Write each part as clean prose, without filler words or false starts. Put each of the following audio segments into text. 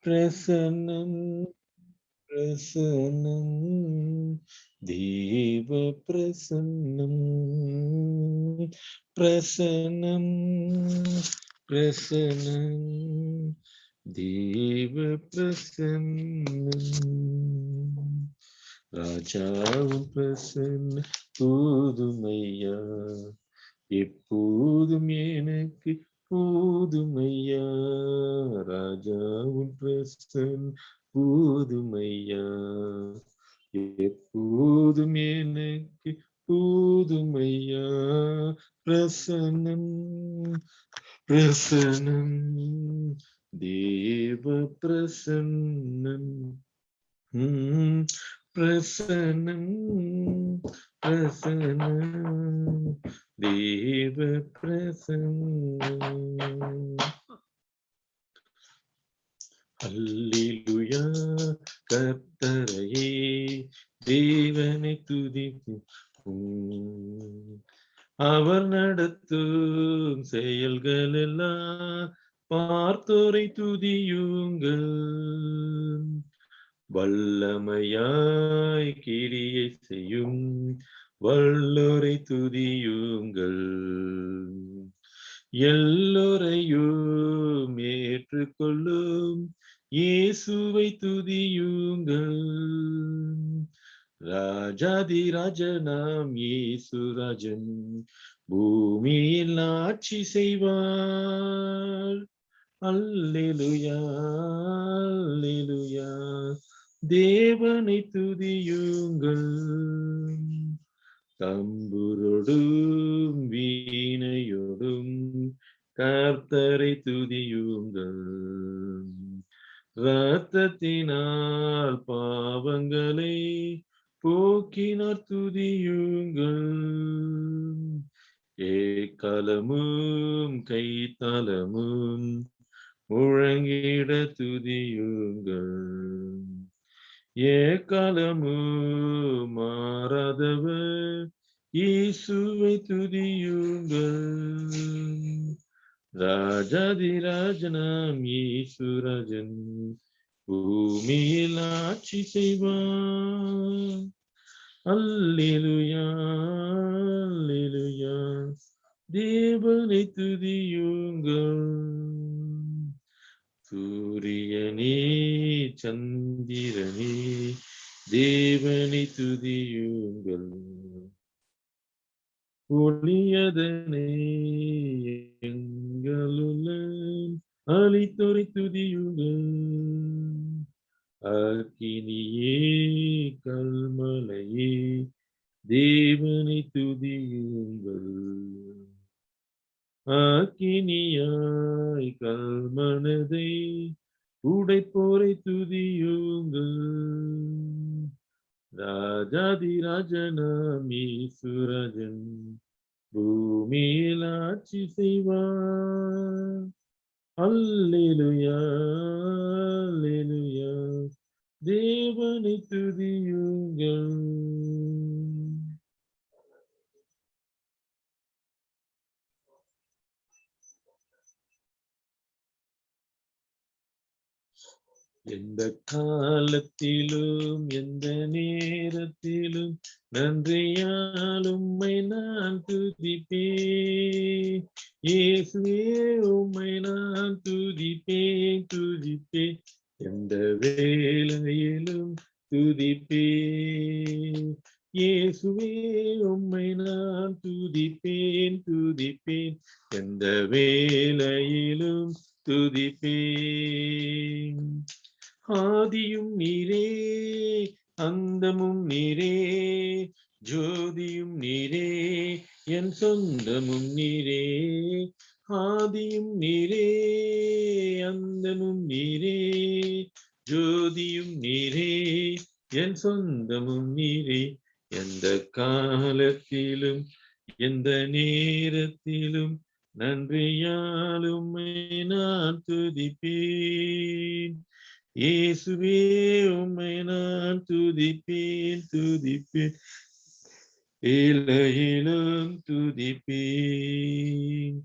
பிரசன்னம் பிரசன்னம் தேவ பிரசன்னம் பிரசன்னம் பிரசன்னம் தேவ பிரசன்னம் ராஜாவும் பிரசன்ன போதுமையா எப்போதும் எனக்கு போதுமையா ராஜாவும் பிரசன் போதுமையா எப்போதும் எனக்கு போதுமையா பிரசன்னம் பிரசன்னம் தேவ பிரசன்னம் பிரசன்னம் பிரசன்னம் தேவ பிரசன்னம் அல்லேலூயா கர்த்தரையே தேவனை துதிப்போம் அவர் நடத்தும் செயல்கள் எல்லாம் பார்த்தோரை துதியுங்கள் வல்லமையாய் கிரியை செய்யும் வல்லோரை துதியுங்கள் எல்லோரையும் ஏற்றுக்கொள்ளும் இயேசுவை துதியுங்கள் ராஜாதி ராஜனாம் இயேசுராஜன் பூமியில் ஆட்சி செய்வார் அல்லேலூயா அல்லேலூயா தேவனை துதியுங்கள் தம்புரோடும் வீணையோடும் கர்த்தரை துதியுங்கள் இரத்தத்தினால் பாவங்களை போக்கினார் துதியுங்கள் ஏக்காலமும் கைத்தாளமும் முழங்கிட துதியுங்கள் ஏக்காலமும் மாறாதவர் இயேசுவை துதியுங்கள் ராஜாதி ராஜனாம் இயேசுராஜன் பூமியில் ஆட்சி செய்வார் அல்லேலூயா அல்லேலூயா தேவனை துதியுங்கள் சூரியனே சந்திரனே தேவனை துதியுங்கள் ஒளியதனே எங்களுள்ள அளித்தொரை துதியுங்கள் அக்கினியே கல்மலையே தேவனை துதியுங்கள் அக்கினியாய் கல்மனதை உடைப்போரை துதியுங்கள் ராஜாதி ராஜனாம் இயேசுராஜன் பூமியில் ஆட்சி செய்வார் அல்லேலூயா அல்லேலூயா தேவனை துதியுங்கள் எந்த காலத்திலும் எந்த நேரத்திலும் நன்றியால் உம்மை நான் துதிப்பேன் இயேசுவே உம்மை நான் துதிப்பேன் துதிப்பேன் எந்த வேளையிலும் துதிப்பேன் இயேசுவே உம்மை நான் துதிப்பேன் துதிப்பேன் எந்த வேளையிலும் துதிப்பேன் ஆதியும் நீரே அந்தமும் நீரே ஜோதியும் நீரே என் சொந்தமும் நீரே ஆதியும் நீரே அந்தமும் நீரே ஜோதியும் நீரே என் சொந்தமும் நீரே எந்த காலத்திலும் எந்த நேரத்திலும் நன்றியால் உம்மை நான் துதிப்பேன் இயேசுவே உம்மை நான் துதிப்பேன் துதிப்பேன் ஏழையிலும் துதிப்பேன்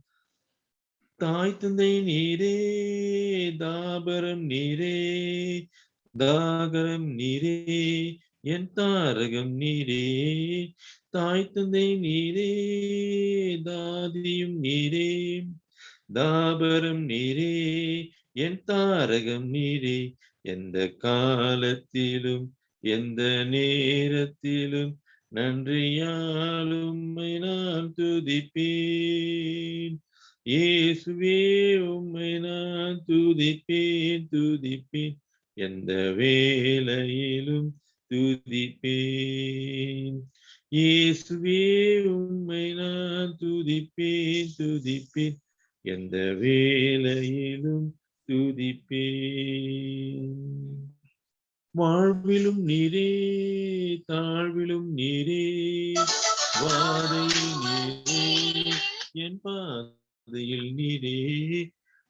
தாய் தந்தை நீரே, தாபரம் நீரே, தாகரம் நீரே, என் தாரகம் நீரே. தாய் தந்தை நீரே, தாதியும் நீரே, தாபரம் நீரே, என் தாரகம் நீரே. எந்த காலத்திலும் எந்த நேரத்திலும் நன்றியால் உம்மை நான் துதிப்பேன். இயேசுவே உம்மை நான் துதிப்பேன், துதிப்பேன். எந்த வேளையிலும் துதிப்பேன். இயேசுவே உம்மை நான் துதிப்பேன், துதிப்பேன். எந்த வேளையிலும் துதிப்பேன். வாழ்விலும் நீரே, தாழ்விலும் நீரே, வாதையில் நீரே, என் பாதையில் நீரே.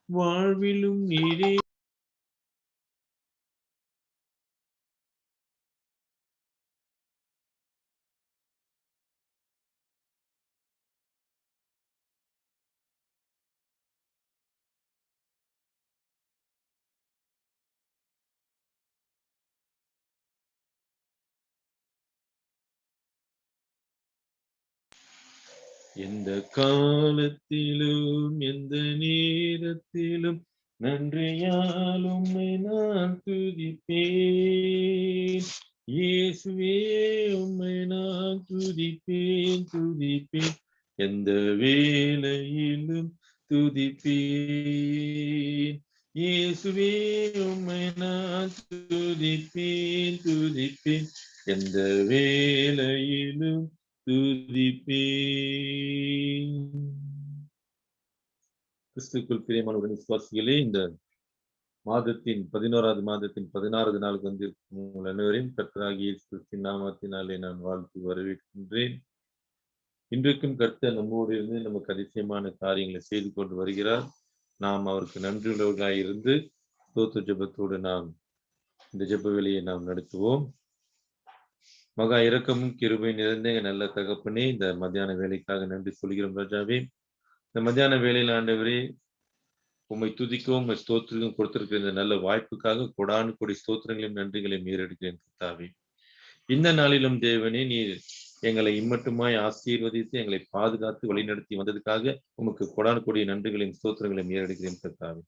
வாழ்விலும் நீரே, எந்த காலத்திலும் எந்த நேரத்திலும் நன்றியால் உம்மை நான் துதிப்பேன். இயேசுவே உம்மை நான் துதிப்பேன், துதிப்பேன். எந்த வேளையிலும் துதிப்பேன். இயேசுவே உம்மை நான் துதிப்பேன், துதிப்பேன். எந்த வேளையிலும் துதிப்பேன். கிறிஸ்துக்குள் பிரியமானவர்களே, விசுவாசிகளே, இந்த மாதத்தின் 11வது மாதத்தின் 16வது நாளுக்கு வந்து உங்கள் அனைவரையும் கர்த்தராகிய இயேசு கிறிஸ்துவின் நாமத்தினாலே நான் வாழ்த்து வரவேற்கின்றேன். இன்றைக்கும் கர்த்தர் நம்மோடு இருந்து நமக்கு அதிசயமான காரியங்களை செய்து கொண்டு வருகிறார். நாம் அவருக்கு நன்றியுள்ளவர்களாய் இருந்து ஸ்தோத்திர ஜெபத்தோடு நாம் இந்த ஜெப வேலையை நாம் நடத்துவோம். மகா இரக்கமும் கிருபை நிறைந்த நல்ல தகப்பனே, இந்த மத்தியான வேலைக்காக நன்றி சொல்கிறோம் ராஜாவே. இந்த மத்தியான வேலையில் ஆண்டவரே, உம்மை துதிக்கவும் உம்மை ஸ்தோத்திரம் கொடுத்திருக்கிற இந்த நல்ல வாய்ப்புக்காக கொடானு கொடி ஸ்தோத்திரங்களையும் நன்றிகளையும் ஏறெடுக்கிறேன் கர்த்தாவே. இந்த நாளிலும் தேவனே, நீர் எங்களை இம்மட்டுமாய் ஆசீர்வதித்து எங்களை பாதுகாத்து வழிநடத்தி வந்ததுக்காக உமக்கு கொடானு கொடிய நன்றிகளையும் ஸ்தோத்திரங்களையும் ஏறெடுக்கிறேன் கர்த்தாவே.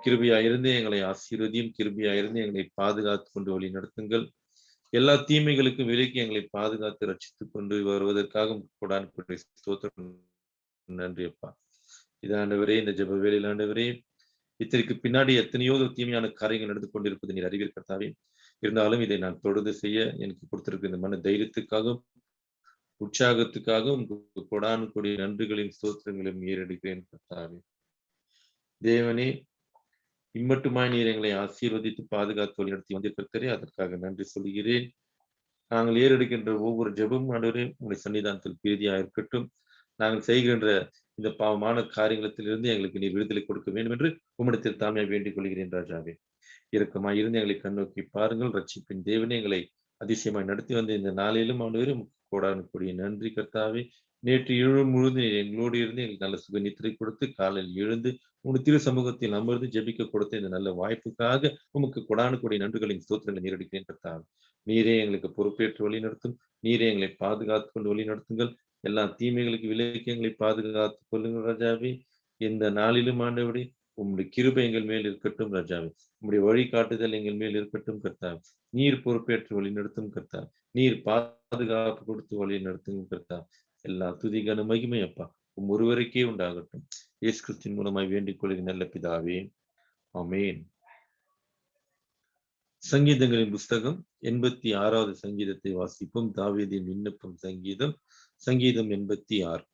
கிருபையா இருந்து எங்களை ஆசீர்வதியும், கிருபையா இருந்து எங்களை பாதுகாத்து கொண்டு வழி நடத்துங்கள். எல்லா தீமைகளுக்கும் விலக்கி எங்களை பாதுகாத்து ரட்சித்துக் கொண்டு வருவதற்காக கொடானு கொடிய ஸ்தோத்திரம். நன்றி அப்பா. இது ஆண்டவரே, இந்த ஜெப வேளையில் ஆண்டவரே, இத்தனைக்கு பின்னாடி எத்தனையோ தீமையான காரியங்கள் நடந்து கொண்டிருப்பது நீர் அறிவீர் கர்த்தாவே. இருந்தாலும் இதை நான் தொடர்ந்து செய்ய எனக்கு கொடுத்திருக்கிற இந்த மன தைரியத்துக்காகவும் உற்சாகத்துக்காகவும் கொடானு கொடிய நன்றிகளையும் ஸ்தோத்திரங்களையும் ஏறெடுக்கிறேன் கர்த்தாவே. தேவனே, இம்மட்டுமாய் நீர் எங்களை ஆசீர்வதித்து பாதுகாத்து வழிநடத்தி வந்திருக்கிறே, அதற்காக நன்றி சொல்கிறேன். நாங்கள் ஏறெடுக்கின்ற ஒவ்வொரு ஜெபமும் ஆண்டவரே உங்களுடைய சன்னிதானத்தில் பிரீதியா இருக்கட்டும். நாங்கள் செய்கின்ற இந்த பாவமான காரியங்களிலிருந்து எங்களுக்கு நீர் விடுதலை கொடுக்க வேண்டும் என்று உம்மிடத்தில் தாழ்மையாக வேண்டிக் கொள்கிறேன் ராஜாவே. இரக்கமாய் இருந்து எங்களை கண்ணோக்கி பாருங்கள். ரட்சிப்பின் தேவனே, எங்களை அதிசயமாய் நடத்தி வந்த இந்த நாளிலும் ஆண்டவரே கோடானு கொடிய நன்றி கர்த்தாவே. நேற்று இரவு முழுது எங்களோடு இருந்து எங்களுக்கு நல்ல சுக நித்திரை கொடுத்து காலையில் எழுந்து உங்கள் திரு சமூகத்தில் அமர்ந்து ஜெபிக்க கொடுத்த இந்த நல்ல வாய்ப்புக்காக உமக்கு கொடானு கொடிய நன்றிகளின் ஸ்தோத்திரங்களை நேரடிக்கிறேன் கர்த்தாவே. நீரே எங்களுக்கு பொறுப்பேற்று வழி நடத்தும். நீரே எங்களை பாதுகாத்து கொண்டு வழி நடத்துங்கள். எல்லா தீமைகளுக்கு விலக்கி எங்களை பாதுகாத்துக் கொள்ளுங்கள் ராஜாவே. இந்த நாளிலும் ஆண்டவரே, உம்முடைய கிருபை எங்கள் மேல் இருக்கட்டும் ராஜாவே. உம்முடைய வழிகாட்டுதல் எங்கள் மேல் இருக்கட்டும் கர்த்தாவே. நீர் பொறுப்பேற்று வழி நடத்தும் கர்த்தாவே. நீர் பாதுகாப்பு கொடுத்து வழி நடத்தும் கர்த்தாவே. எல்லா துதி கன மகிமை அப்பா ஒருவருக்கே உண்டாகட்டும். இயேசு கிறிஸ்துவின் மூலமாய் வேண்டிக் கொள்கிற நல்ல பிதாவே, ஆமென். சங்கீதங்களின் புஸ்தகம் 86வது சங்கீதத்தை வாசிப்போம். தாவீதின் விண்ணப்பம் சங்கீதம் 86.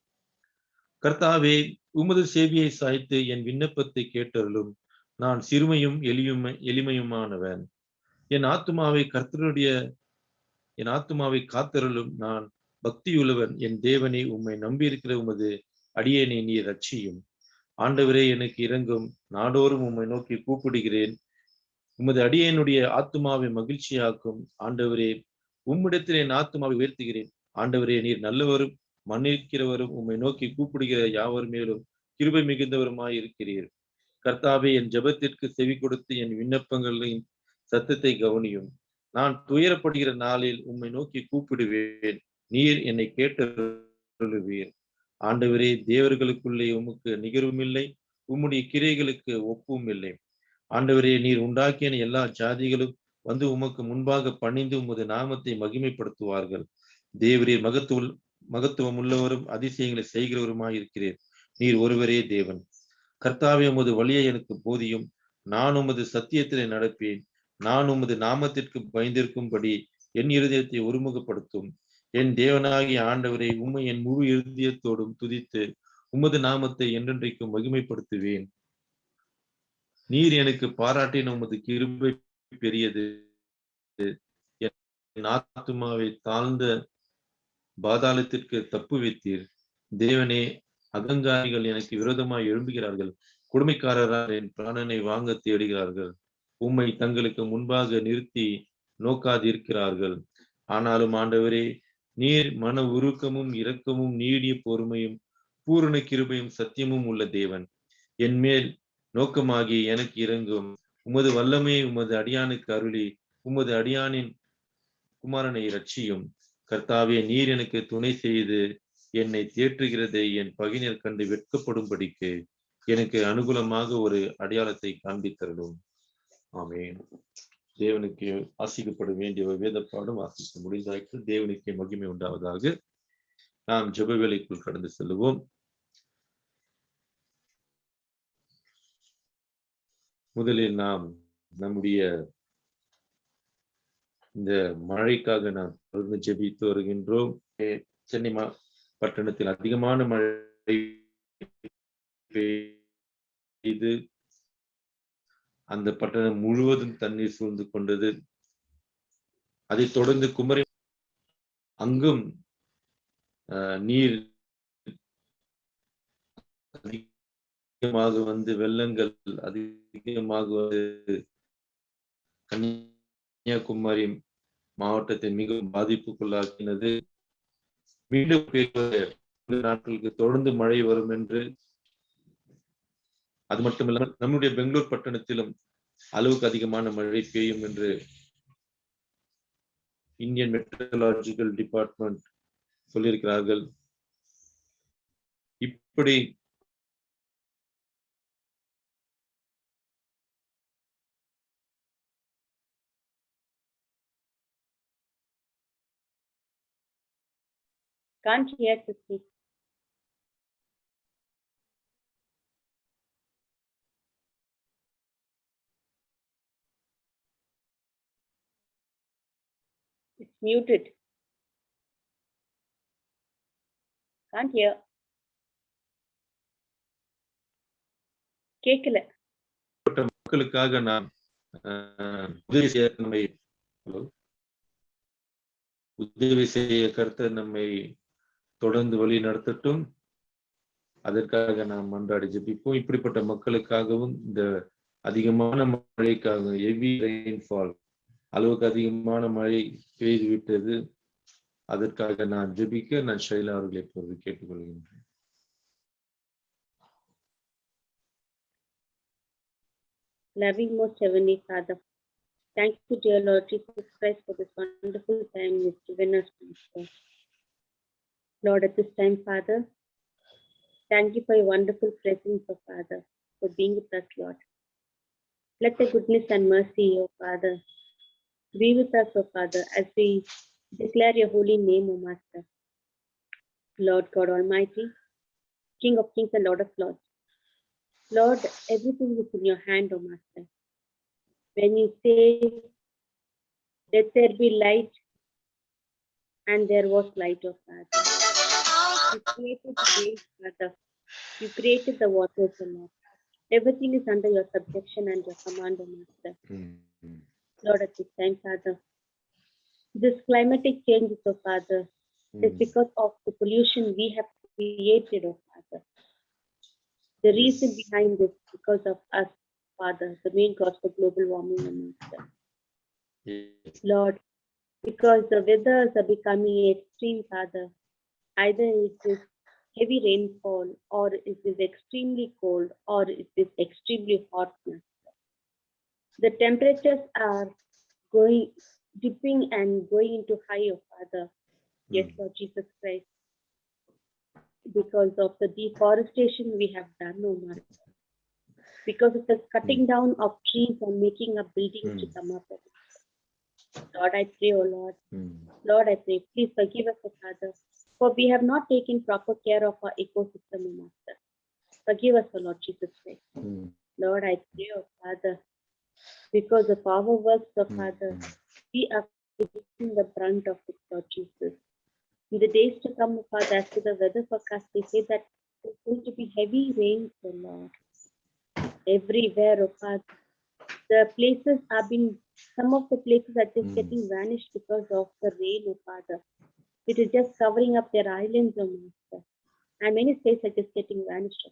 கர்த்தாவே, உமது செவியை சாய்த்து என் விண்ணப்பத்தை கேட்டருளும். நான் சிறுமையும் எளிமையுமானவன். என் ஆத்துமாவை காத்தருளும். நான் பக்தியுள்ளவன். என் தேவனை, உம்மை நம்பியிருக்கிற உமது அடியேனை நீர் ரட்சியும். ஆண்டவரே, எனக்கு இரங்கும். நாடோறும் உம்மை நோக்கி கூப்பிடுகிறேன். உமது அடியேனுடைய ஆத்துமாவை மகிழ்ச்சியாக்கும். ஆண்டவரே, உம்மிடத்தில் என் ஆத்துமாவை உயர்த்துகிறேன். ஆண்டவரே, நீர் நல்லவரும் மன்னிக்கிறவரும். உம்மை நோக்கி கூப்பிடுகிற யாவர் மேலும் கிருபை மிகுந்தவருமாய் இருக்கிறீர். கர்த்தாவே, என் ஜெபத்திற்கு செவி கொடுத்து என் விண்ணப்பங்களின் சத்தத்தை கவனியும். நான் துயரப்படுகிற நாளில் உம்மை நோக்கி கூப்பிடுவேன். நீர் என்னை கேட்டருளுவீர். ஆண்டவரே, தேவர்களுக்குள்ளே உமக்கு நிகரும் இல்லை, உம்முடைய கிரியைகளுக்கு ஒப்பும் இல்லை. ஆண்டவரே, நீர் உண்டாக்கிய எல்லா ஜாதிகளும் வந்து உமக்கு முன்பாக பணிந்து உமது நாமத்தை மகிமைப்படுத்துவார்கள். தேவரீர் மகத்துவம் உள்ளவரும் அதிசயங்களை செய்கிறவருமாய் இருக்கிறீர். நீர் ஒருவரே தேவன். கர்த்தாவே, உமது வழியை எனக்கு போதியும். நான் உமது சத்தியத்திலே நடப்பேன். நான் உமது நாமத்திற்கு பயந்திருக்கும்படி என் இருதயத்தை ஒருமுகப்படுத்தும். என் தேவனாகிய ஆண்டவரை உம்மை என் முழு இருதயத்தோடும் துதித்து உமது நாமத்தை என்றென்றைக்கும் மகிமைப்படுத்துவேன். நீர் எனக்கு பாராட்டின உமது கிருபை பெரியது. என் ஆத்துமாவை தாழ்ந்த பாதாளத்திற்கு தப்பு வைத்தீர். தேவனே, அகங்காரிகள் எனக்கு விரோதமாய் எழும்புகிறார்கள். கொடுமைக்காரரால் என் பிராணனை வாங்க தேடுகிறார்கள். உம்மை தங்களுக்கு முன்பாக நிறுத்தி நோக்காதிருக்கிறார்கள். ஆனாலும் ஆண்டவரே, நீர் மன உருக்கமும் இரக்கமும் நீடிய பொறுமையும் பூரண கிருபையும் சத்தியமும் உள்ள தேவன். என் மேல் நோக்கமாகி எனக்கு இறங்கும். உமது வல்லமையை உமது அடியானுக்கு அருளி உமது அடியானின் குமாரனை இரட்சியும். கர்த்தாவே, நீர் எனக்கு துணை செய்து என்னை தேற்றுகிறதை என் பகைஞர் கண்டு வெட்கப்படும்படிக்கு எனக்கு அனுகூலமாக ஒரு அடையாளத்தை காண்பித்தருளும். ஆமென். தேவனுக்கு வாசிக்கப்பட வேண்டிய வேத பாடம் வாசிக்க முடிந்தாய்க்கு தேவனுக்கு மகிமை உண்டாவதாக. நாம் ஜெப வேளைக்குள் கடந்து செல்லுவோம். முதலில் நாம் நம்முடைய இந்த மழைக்காக நாம் தொடர்ந்து ஜெபித்து வருகின்றோம். சென்னை பட்டணத்தில் அதிகமான மழை பெய்து அந்த பட்டணம் முழுவதும் தண்ணீர் சூழ்ந்து கொண்டது. அதைத் தொடர்ந்து குமரி அங்கும் நீர் அதிகமாக வந்து வெள்ளங்கள் அதிகமாக வந்து கன்னியாகுமரி மாவட்டத்தை மிகவும் பாதிப்புக்குள்ளாக்கினது. மீண்டும் நாட்களுக்கு தொடர்ந்து மழை வரும் என்று, அது மட்டுமில்லாமல் நம்முடைய பெங்களூர் பட்டணத்திலும் அளவுக்கு அதிகமான மழை பெய்யும் என்று இந்தியன் மெட்ரலாஜிக்கல் டிபார்ட்மெண்ட் சொல்லியிருக்கிறார்கள். இப்படி Can't hear to speak. It's muted. Can't hear. கேட்கல. மக்களுக்காக நாம் உதவி செய்ய நம்மை உதவி செய்ய கர்த்தர் நம்மை தொடர்ந்து வழி நடத்தட்டும். அதற்காக நாம் மன்றாடி ஜெபிப்போம். இப்படிப்பட்ட மக்களுக்காகவும் இந்த அதிகமான மழைக்காக ஹெவி ரெயின்ஃபால் அளவுக்கு அதிகமான மழை பெய்து விட்டது. அதற்காக நான் ஜெபிக்க நான் ஷைலா அவர்களை இப்போது கேட்டுக்கொள்கின்றேன். Loving most heavenly Father, thank you, dear Lord Jesus Christ, for this wonderful time you've given us. Lord, at this time, Father, thank you for your wonderful presence, oh Father, for being with us, Lord. Let the goodness and mercy, oh Father, be with us, oh Father, as we declare your holy name, O Master. Lord God Almighty, King of Kings and Lord of Lords. Lord, everything is in your hand, O Master. When you say, let there be light, and there was light, O Father. You created the waves, Father. You created the waters, O Lord. Everything is under your subjection and your command, O Master. Lord, at this time, Father, this climatic change, O Father, is because of the pollution we have created, O Father. The reason behind this because of us, Father, the main cause for global warming, O Master. Lord, because the weathers are becoming extreme, Father, either it is heavy rainfall, or it is extremely cold, or it is extremely hot. The temperatures are going, dipping and going into high, oh Father. Yes, Lord Jesus Christ, because of the deforestation we have done, oh Master. Because of the cutting down of trees and making up buildings to come up. Lord, I pray, oh Lord. Lord, I pray, please forgive us, oh Father, for we have not taken proper care of our ecosystem, oh Master. Forgive us, oh Lord Jesus Christ. Lord, I pray, oh Father, because of our works, oh Father, we are taking the brunt of it, Lord Jesus. In the days to come, oh Father, as to the weather forecast, they say that there's going to be heavy rain, oh Lord. Everywhere, oh Father. The places have been, some of the places are just getting vanished because of the rain, oh Father. It is just covering up their islands, oh Master. And many states are just getting vanished, oh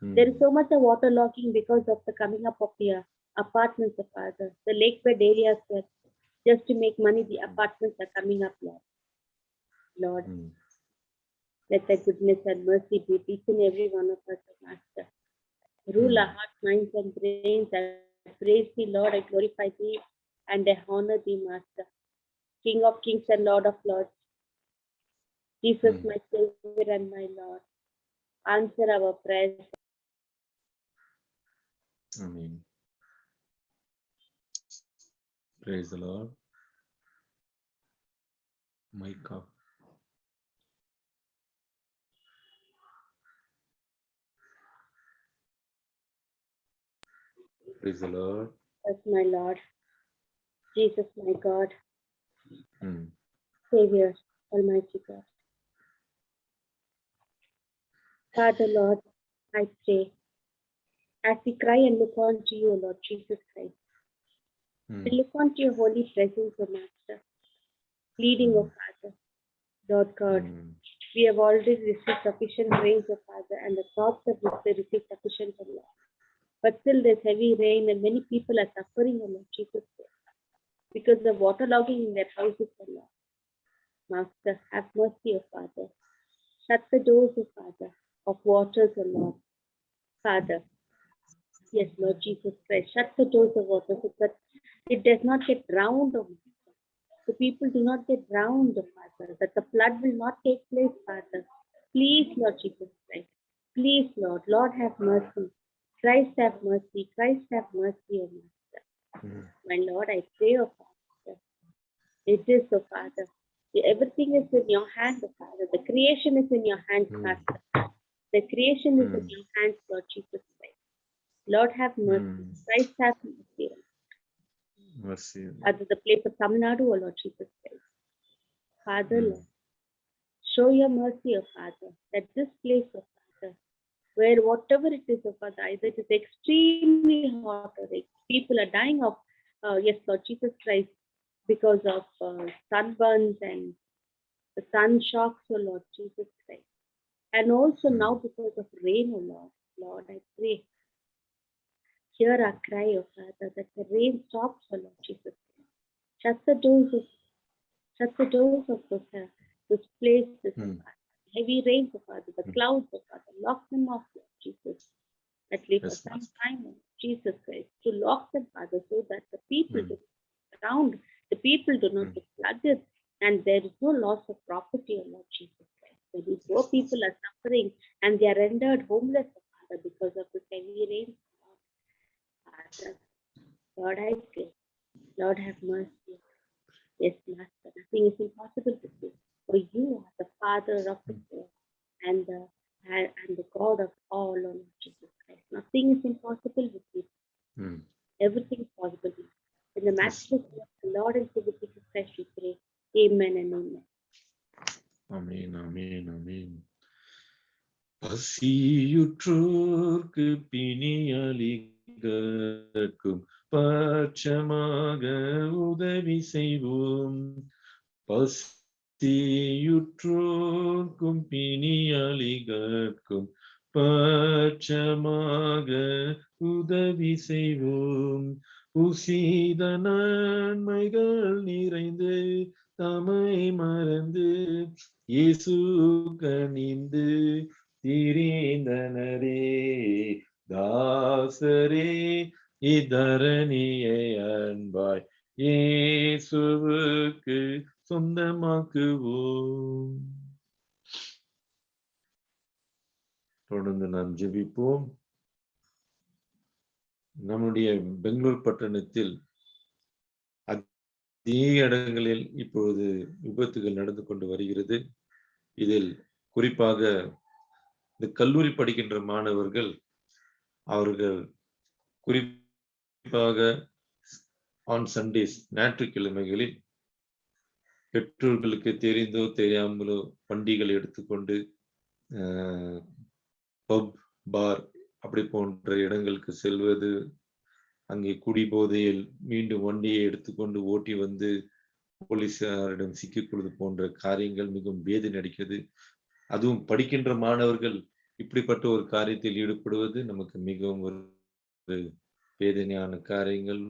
Father. There is so much of waterlogging because of the coming up of the apartments, oh Father. The lakebed areas where just to make money, the apartments are coming up, Lord. Lord, let thy goodness and mercy be with each and every one of us, oh Master. Rule our hearts, minds, and brains. I praise thee, Lord. I glorify thee and I honor thee, Master. King of kings and Lord of lords. Jesus, my Savior and my Lord. Answer our prayers. Amen. Praise the Lord. Mic off. Praise the Lord. Yes, my Lord. Jesus, my God. Mm. Savior, Almighty God. Father, Lord, I pray, as we cry and look unto you, O Lord Jesus Christ, we look unto your holy presence, O Master, leading, O Father, Lord God. We have already received sufficient rain, O Father, and the crops have received sufficient, O Lord. But still there's heavy rain and many people are suffering, O Lord Jesus Christ, because of waterlogging in their houses, O Lord. Master, have mercy, O Father. Shut the doors, O Father, of waters, O Lord. Father, yes, Lord Jesus Christ, shut the doors of water so that it does not get drowned, O Master. The people do not get drowned, O Father, that the flood will not take place, Father. Please, Lord Jesus Christ. Please, Lord. Lord, have mercy. Christ, have mercy. Christ, have mercy, O Master. My Lord, I pray, O Father. It is, O Father. Everything is in your hands, O Father. The creation is in your hands, Master. The creation is in your hands, Lord Jesus Christ. Lord, have mercy. Christ, have mercy. Mercy. Father, the place of Tamil Nadu, O Lord Jesus Christ. Father, Lord, show your mercy, O Father, that this place, O Father, where whatever it is, O Father, either it is extremely hot or people are dying of, yes, Lord Jesus Christ, because of sunburns and the sun shocks, O Lord Jesus Christ. And also now because of rain, O Lord. Lord, I pray, hear our cry, O Father, that the rain stops, O Lord Jesus Christ. Shut the doors of this place, heavy rains, O Father, the clouds, O Father, lock them off, Lord Jesus. At least for some time, O Jesus Christ, to lock them, Father, so that the people around, the people do not get flooded, and there is no loss of property, O Lord Jesus Christ. Where these poor people are suffering and they are rendered homeless, O Father, because of the heavy rain. Father, Lord, I pray, Lord, have mercy. Yes, Master, nothing is impossible with you. For you are the Father of the world and the God of all, O Lord Jesus Christ. Nothing is impossible with you. Everything is possible with you. In the matchless name of the Lord and Savior Jesus Christ, we pray. Amen and amen. Amen, amen, amen. பசியுற்றோர்க்கு பிணியளிகட்கும் பட்சமாக உதவி செய்வோம். பசியுற்றோர்க்கும் பிணியளிகட்கும் பட்சமாக உதவி செய்வோம். உசித நன்மைகள் நிறைந்து தமை மறந்து இயேசு கனிந்து திரிந்தனரே தாசரே இதரணியை அன்பாய் இயேசுவுக்கு சொந்தமாக்குவோம். தொடர்ந்து நாம் ஜெபிப்போம். நம்முடைய பெங்களூர் பட்டணத்தில் அதிக இடங்களில் இப்பொழுது விபத்துகள் நடந்து கொண்டு வருகிறது. இதில் குறிப்பாக இந்த கல்லூரி படிக்கின்ற மாணவர்கள், அவர்கள் குறிப்பாக ஆன் சண்டேஸ், ஞாயிற்றுக்கிழமைகளில் பெற்றோர்களுக்கு தெரிந்தோ தெரியாமலோ வண்டிகளை எடுத்துக்கொண்டு பப், பார் அப்படி போன்ற இடங்களுக்கு செல்வது, அங்கே குடிபோதையில் மீண்டும் வண்டியை எடுத்துக்கொண்டு ஓட்டி வந்து போலீசாரிடம் சிக்கிக்கொள்வது போன்ற காரியங்கள் மிகவும் வேதனை அளிக்கிறது. அதுவும் படிக்கின்ற மாணவர்கள் இப்படிப்பட்ட ஒரு காரியத்தில் ஈடுபடுவது நமக்கு மிகவும் ஒரு வேதனையான காரியங்கள்.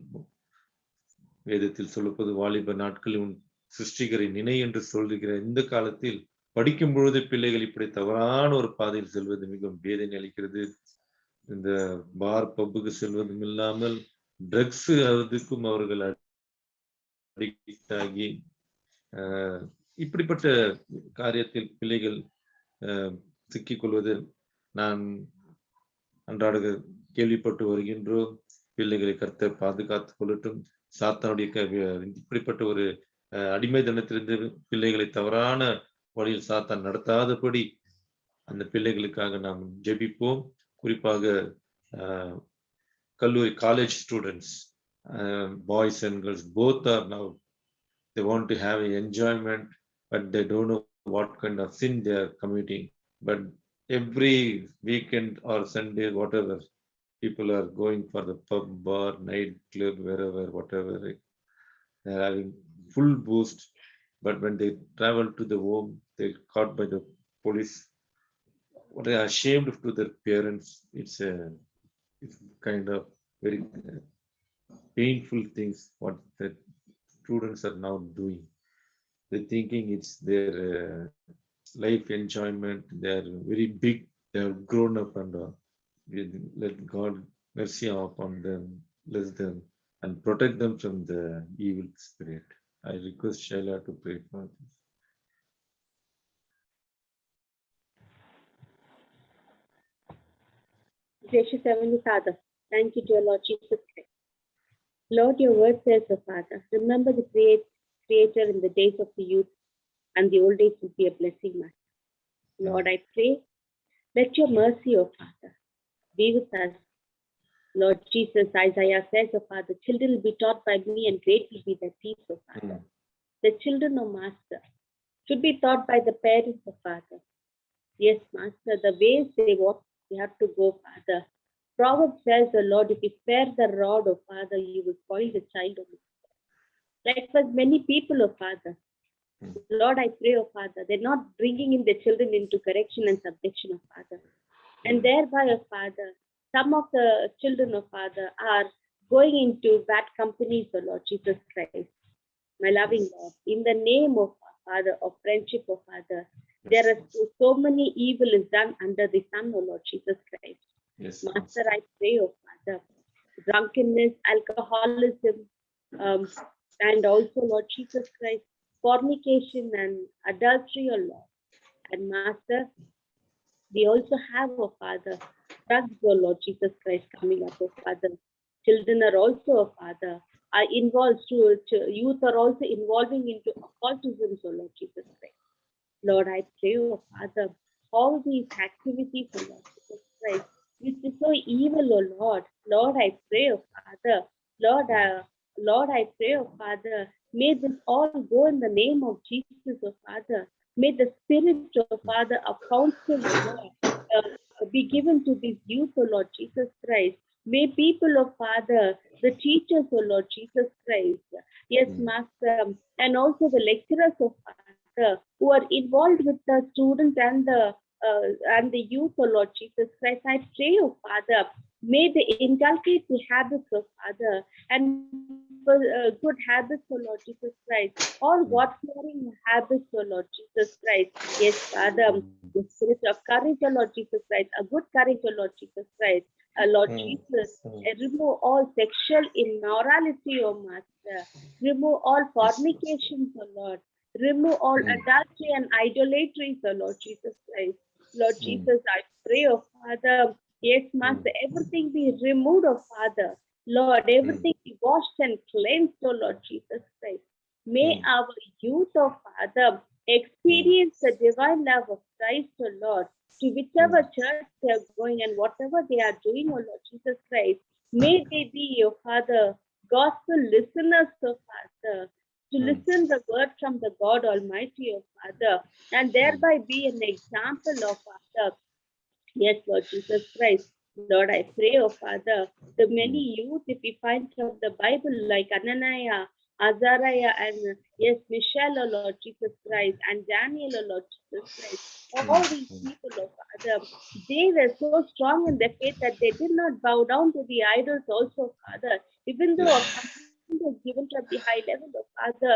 வேதத்தில் சொல்லுவது, வாலிப நாட்களில் சிருஷ்டிகரை நினை என்று சொல்லுகிற இந்த காலத்தில் படிக்கும் பொழுது பிள்ளைகள் இப்படி தவறான ஒரு பாதையில் செல்வது மிகவும் வேதனை அளிக்கிறது. இந்த பார் பப்புக்கு செல்வதும் இல்லாமல் ட்ரக்ஸ் அதுக்கும் அவர்கள் அடிக்ட் ஆகி இப்படிப்பட்ட காரியத்தில் பிள்ளைகள் சிக்கிக்கொள்வது நான் அன்றாட கேள்விப்பட்டு வருகின்றோம். பிள்ளைகளை கர்த்தர் பாதுகாத்துக் கொள்ளட்டும். சாத்தானுடைய இப்படிப்பட்ட ஒரு அடிமைத்தனத்திலிருந்து பிள்ளைகளை தவறான வழியில் சாத்தான் நடத்தாதபடி அந்த பிள்ளைகளுக்காக நாம் ஜெபிப்போம். குறிப்பாக கல்லூரி college students, boys and girls, both are now, they want to have an enjoyment, but they don't know what kind of sin they are committing. But every weekend or Sunday, whatever, people are going for the pub, bar, night club, wherever, whatever, they are having full boost. But when they travel to the home, they're caught by the police. What they are ashamed to their parents. It's kind of very painful things what the students are now doing. They're thinking it's their life enjoyment. They're very big. They're grown up, and let God mercy upon them, bless them, and protect them from the evil spirit. I request Shaila to pray for this. Gracious Heavenly Father, thank you, dear Lord Jesus Christ. Lord, your word says, O Father, remember the Creator in the days of the youth, and the old days will be a blessing, Master. Lord, I pray, let your mercy, O Father, be with us. Lord Jesus, Isaiah says, O Father, children will be taught by me, and great will be their peace, O Father. The children, O Master, should be taught by the parents, O Father. Yes, Master, the ways they walk, they have to go, Father. Proverbs says, O Lord, if you spare the rod, O Father, you will spoil the child, O Master. Like for many people, O Father, Lord, I pray, O Father, they're not bringing in the children into correction and subjection, O Father. And thereby, O Father, some of the children, O Father, are going into bad companies, O Lord Jesus Christ. My loving Lord, in the name of Father, of friendship, O Father, there are so many evil is done under the sun, O Lord Jesus Christ. Yes, Master, I pray, O Father, drunkenness, alcoholism, and also, Lord Jesus Christ, fornication and adultery, O Lord. And Master, we also have, O Father, drugs, O Lord Jesus Christ, coming up, O Father. Children are also, O Father, are involved, youth are also involving into occultism, O Lord Jesus Christ. Lord, I pray, O Father, all these activities, O Lord Jesus Christ, which is so evil, O Lord. Lord, I pray, O Father, Lord, I pray, O Father, may this all go in the name of Jesus, O Father. May the Spirit, O Father, of counsel, O Lord, be given to this youth, O Lord Jesus Christ. May people, O Father, the teachers, O Lord Jesus Christ, yes, Master, and also the lecturers, O Father, who are involved with the students and the youth, O Lord Jesus Christ, I pray, O Father, may they inculcate the habits of Father, and good habits, O Lord Jesus Christ. All God-fearing habits, O Lord Jesus Christ. Yes, Father, the spirit of courage, O Lord Jesus Christ. A good courage, O Lord Jesus Christ. Lord Jesus, remove all sexual immorality, O Master. Remove all fornications, O Lord. Remove all adultery and idolatry, O Lord Jesus Christ. Lord Jesus, I pray, O Father. Yes, Master, everything be removed, O Father. Lord, everything be washed and cleansed, O Lord Jesus Christ. May our youth, O Father, experience the divine love of Christ, O Lord, to whichever church they are going and whatever they are doing, O Lord Jesus Christ. May they be, O Father, gospel listeners, O Father, to listen the word from the God Almighty, O Father, and thereby be an example of Father. Yes, Lord Jesus Christ. Lord, I pray, oh Father, the many youth, if we find from the Bible, like Ananiah, Azariah, and yes, Michelle, oh Lord Jesus Christ, and Daniel, oh Lord Jesus Christ, all these people, oh Father, they were so strong in their faith that they did not bow down to the idols also, Father. Even though a command was given to the high level, oh Father,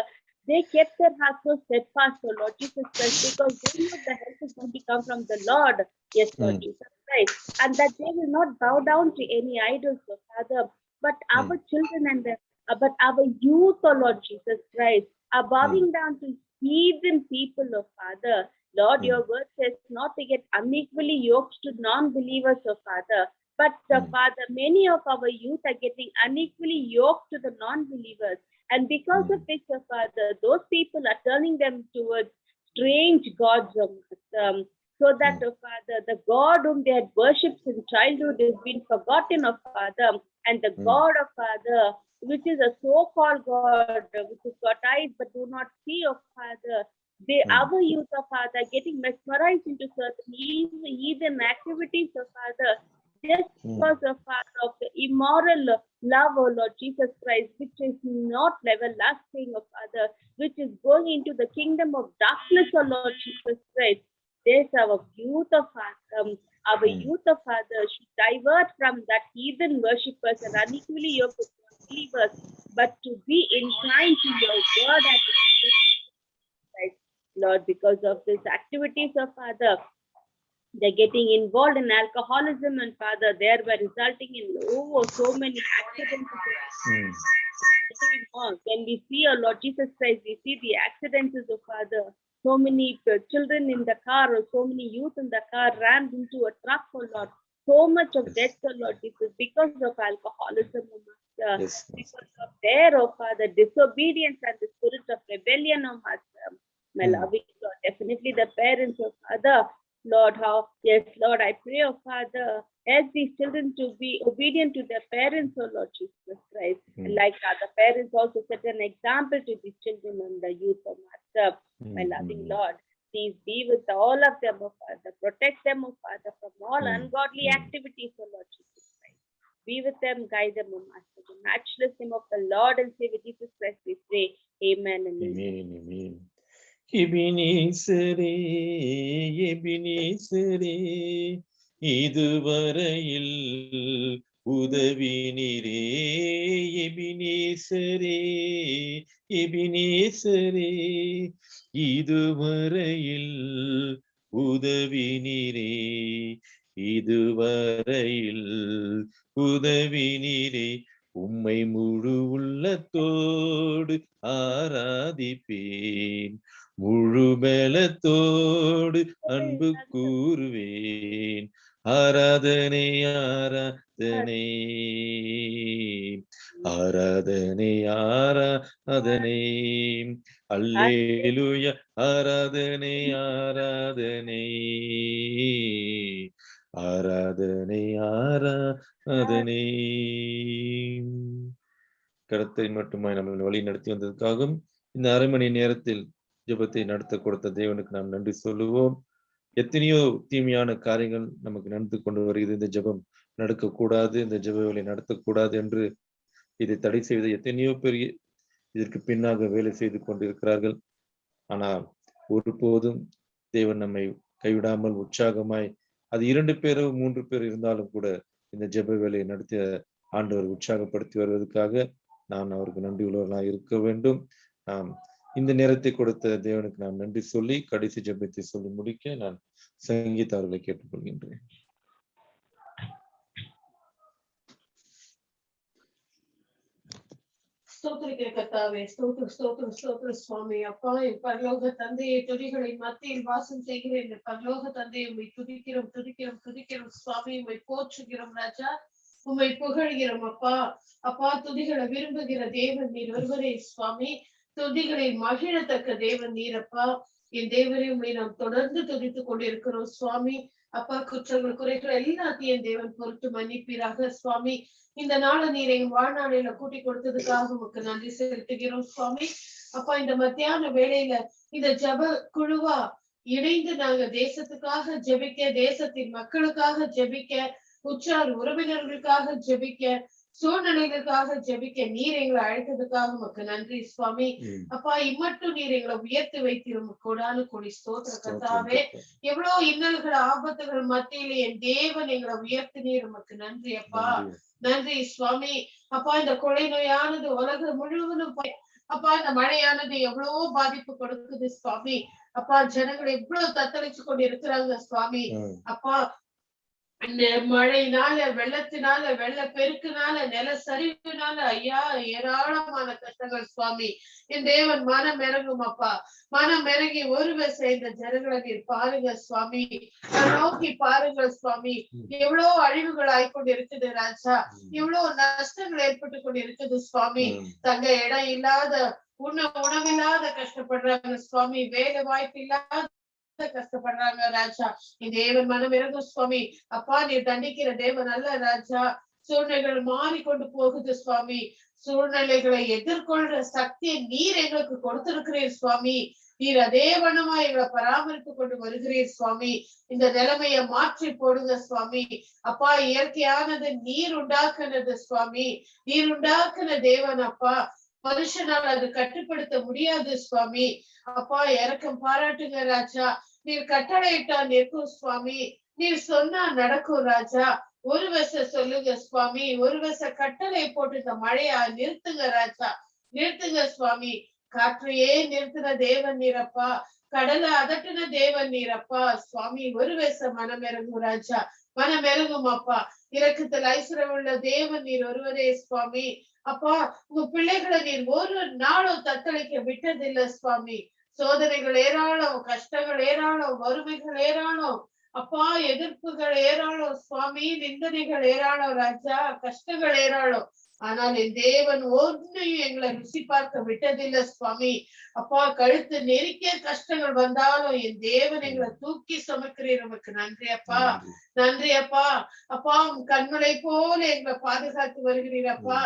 they kept their hearts so steadfast, oh Lord Jesus Christ, because they knew the help is going to come from the Lord. Yes, Lord Jesus Christ. And that they will not bow down to any idols, oh Father, but our children and but our youth, oh Lord Jesus Christ, are bowing down to heathen people, oh Father. Lord, your word says not to get unequally yoked to non-believers, oh Father. But Father, many of our youth are getting unequally yoked to the non-believers. And because of which, oh Father, those people are turning them towards strange gods, so that, oh Father, the God whom they had worshipped in childhood has been forgotten, oh Father, and the God of Father, which is a so-called God, which has got eyes but do not see, oh Father, our youth, oh Father, getting mesmerized into certain heathen activities, oh Father, just because of Father of the immoral love, oh Lord Jesus Christ, which is not everlasting, oh Father, which is going into the kingdom of darkness, oh Lord Jesus Christ. There's our youth of Father, should divert from that heathen worshippers and unequally yoked with believers, but to be inclined to your word and your Christ, Lord, because of these activities of Father. They're getting involved in alcoholism, and Father, thereby resulting in so many accidents. When we see our Lord Jesus Christ, we see the accidents of Father. So many children in the car, or so many youth in the car rammed into a truck, oh Lord. So much of death, oh Lord Jesus, because of alcoholism, oh Master. Because of their, oh Father, disobedience and the spirit of rebellion, oh Master. My loving Lord, definitely the parents, oh Father. Lord, Lord, I pray, oh Father, help these children to be obedient to their parents, oh Lord Jesus Christ. And like the parents also set an example to the children and the youth, oh Master. My loving Lord, please be with all of them, oh Father. Protect them, oh Father, from all ungodly activities, oh Lord Jesus Christ. Be with them, guide them, oh Master. The matchless name of the Lord and Savior Jesus Christ, we pray. Amen and amen. Amen. எபினேசரே எபினேசரே இதுவரையில் உதவினீரே எபினேசரே எபினேசரே இதுவரையில் உதவினீரே இதுவரையில் உதவினீரே உம்மை முழு உள்ளத்தோடு ஆராதிப்பேன் முழு பலத்தோடு அன்பு கூறுவேன் ஆராதனை ஆராதனை ஆராதனை ஆராதனை அல்லேலூயா ஆராதனை ஆராதனை ஆராதனை ஆராதனை. கருத்தை மட்டுமாய் நம்மளை வழி நடத்தி வந்ததுக்காகவும் இந்த அரை மணி நேரத்தில் ஜெபத்தை நடத்த கொடுத்த தேவனுக்கு நாம் நன்றி சொல்லுவோம். எத்தனையோ தீமையான காரியங்கள் நமக்கு நடந்து கொண்டு வருகிறது. இந்த ஜெபம் நடக்கக்கூடாது, இந்த ஜெப வேலை நடத்தக்கூடாது என்று இதை தடை செய்த எத்தனையோ பேர் இதற்கு பின்னாக வேலை செய்து கொண்டிருக்கிறார்கள். ஆனால் ஒருபோதும் தேவன் நம்மை கைவிடாமல் உற்சாகமாய், அது 2 பேரோ 3 பேர் இருந்தாலும் கூட இந்த ஜெப வேலையை நடத்திய ஆண்டவர் உற்சாகப்படுத்தி வருவதற்காக நான் அவருக்கு நன்றி உள்ளவர்களாக இருக்க வேண்டும். இந்த நேரத்தை கொடுத்த தேவனுக்கு நான் நன்றி சொல்லி கடைசி ஜெபத்தை சொல்லி முடிக்க நான் சங்கீதா அவர்களை கேட்டுக்கொள்கின்றேன். ஸ்தோத்திரிக்கிற கர்த்தாவே, ஸ்தோத்திர சுவாமி. அப்பா, என் பரலோக தந்தையை துதிகளின் மத்தியில் வாசம் செய்கிற இந்த பரலோக தந்தையை உம்மை துதிக்கிறோம் சுவாமி. உம்மை போற்றுகிறோம் ராஜா, உம்மை புகழ்கிறோம் அப்பா. அப்பா, துதிகளை விரும்புகிற தேவன் நீர் ஒருவரே சுவாமி. துதிகளில் மகிழத்தக்க தேவன் நீரப்பா. என் தேவரை உம்மை நாம் தொடர்ந்து துதித்துக் கொண்டிருக்கிறோம் சுவாமி. அப்பா, குற்றங்கள் குறைகள் எல்லாத்தையும் தேவன் பொறுத்து மன்னிப்பீராக சுவாமி. இந்த நாளை நீர் எங்க வாழ்நாளையில கூட்டி கொடுத்ததுக்காக உமக்கு நன்றி செலுத்துகிறோம் சுவாமி. அப்பா, இந்த மத்தியான வேளையில இந்த ஜப குழுவா இணைந்து நாங்க தேசத்துக்காக ஜெபிக்க, தேசத்தின் மக்களுக்காக ஜெபிக்க, உற்றார் உறவினர்களுக்காக ஜெபிக்க, சூழ்நிலைகளுக்காக ஜெபிக்க நீர் எங்களை அழைத்ததுக்காக உமக்கு நன்றி சுவாமி. அப்பா, இம்மட்டும் நீர் எங்களை உயர்த்தி வைத்திரும் கொடானு கொடி ஸ்தோத்திர கர்த்தாவே. எவ்வளவு இன்னல்கள் ஆபத்துகள் மத்தியில என் தேவன் எங்களை உயர்த்தி நீர் உமக்கு நன்றி அப்பா. நன்றி சுவாமி. அப்பா, இந்த கொலை நோயானது உலகம் முழுவதும் அப்பா, இந்த மழையானது எவ்வளவோ பாதிப்பு கொடுக்குது சுவாமி. அப்பா, ஜனங்கள் எவ்வளவு தத்தளிச்சு கொண்டு இருக்கிறாங்க சுவாமி. அப்பா, மழையினால, வெள்ளத்தினால, வெள்ள பெருக்குனால, நில சரிவுனால ஐயா ஏராளமான கஷ்டங்கள் சுவாமி. என் தேவன் மனம் இறங்கும் அப்பா. மனம் இறங்கி ஒரு வசை இந்த ஜனங்களை நீர் பாருங்க சுவாமி. நோக்கி பாருங்கள் சுவாமி. எவ்வளவு அழிவுகள் ஆய்கொண்டு இருக்குது ராஜா. எவ்வளவு நஷ்டங்கள் ஏற்பட்டு கொண்டு இருக்குது சுவாமி. தங்க இடம் இல்லாத, உணவில்லாத கஷ்டப்படுறாங்க சுவாமி. வேலை வாய்ப்பு இல்லாத கஷ்டப்படுறாங்க ராஜா. இந்த தேவன் மனம் இறங்கும் சுவாமி. அப்பா, நீர் தண்டிக்கிற தேவன் அல்ல ராஜா. சூழ்நிலைகள் மாறிக்கொண்டு போகுது சுவாமி. சூழ்நிலைகளை எதிர்கொள்ற சக்தியை நீர் எங்களுக்கு கொடுத்திருக்கிறீர் சுவாமி. நீர் அதே வண்ணமா எங்களை பராமரித்து கொண்டு வருகிறீர் சுவாமி. இந்த நிலைமையை மாற்றி போடுங்க சுவாமி. அப்பா, இயற்கையானது நீர் உண்டாக்குனது சுவாமி. நீர் உண்டாக்குன தேவன் அப்பா. மனுஷனால் அது கட்டுப்படுத்த முடியாது சுவாமி. அப்பா, இரக்கம் பாராட்டுங்க ராஜா. நீர் கட்டளையிட்டா நிற்கும் சுவாமி. நீர் சொன்னா நடக்கும் ராஜா. ஒரு வச சொல்லுங்க சுவாமி. ஒரு வச கட்டளை போட்டு இந்த மழையா நிறுத்துங்க ராஜா. நிறுத்துங்க சுவாமி. காற்றையே நிறுத்தின தேவன் நீரப்பா. கடலை அதட்டின தேவன் நீரப்பா சுவாமி. ஒரு வச மனம் இறங்கும் ராஜா. மனம் இறங்கும் அப்பா. இரக்கத்தில் ஐஸ்வரம் உள்ள தேவன் நீர் ஒருவரே சுவாமி. அப்பா, உங்க பிள்ளைகளை நீர் ஒரு நாளும் தத்தளிக்க விட்டதில்லை சுவாமி. சோதனைகள் ஏராளம், கஷ்டங்கள் ஏராளம், வறுமைகள் ஏராளம் அப்பா, எதிர்ப்புகள் ஏராளம் சுவாமி. நிந்தனைகள் ஏராளம் ராஜா. கஷ்டங்கள் ஏராளம். ஆனால் என் தேவன் ஒன்னையும் எங்களை ருசி பார்க்க விட்டதில்லை சுவாமி. அப்பா, கழுத்து நெருக்கிய கஷ்டங்கள் வந்தாலும் என் தேவன் எங்களை தூக்கி சுமக்கிறீர். உமக்கு நன்றி அப்பா. நன்றி அப்பா. அப்பா, உன் கண்மலை போல எங்களை பாதுகாத்து வருகிறீர் அப்பா.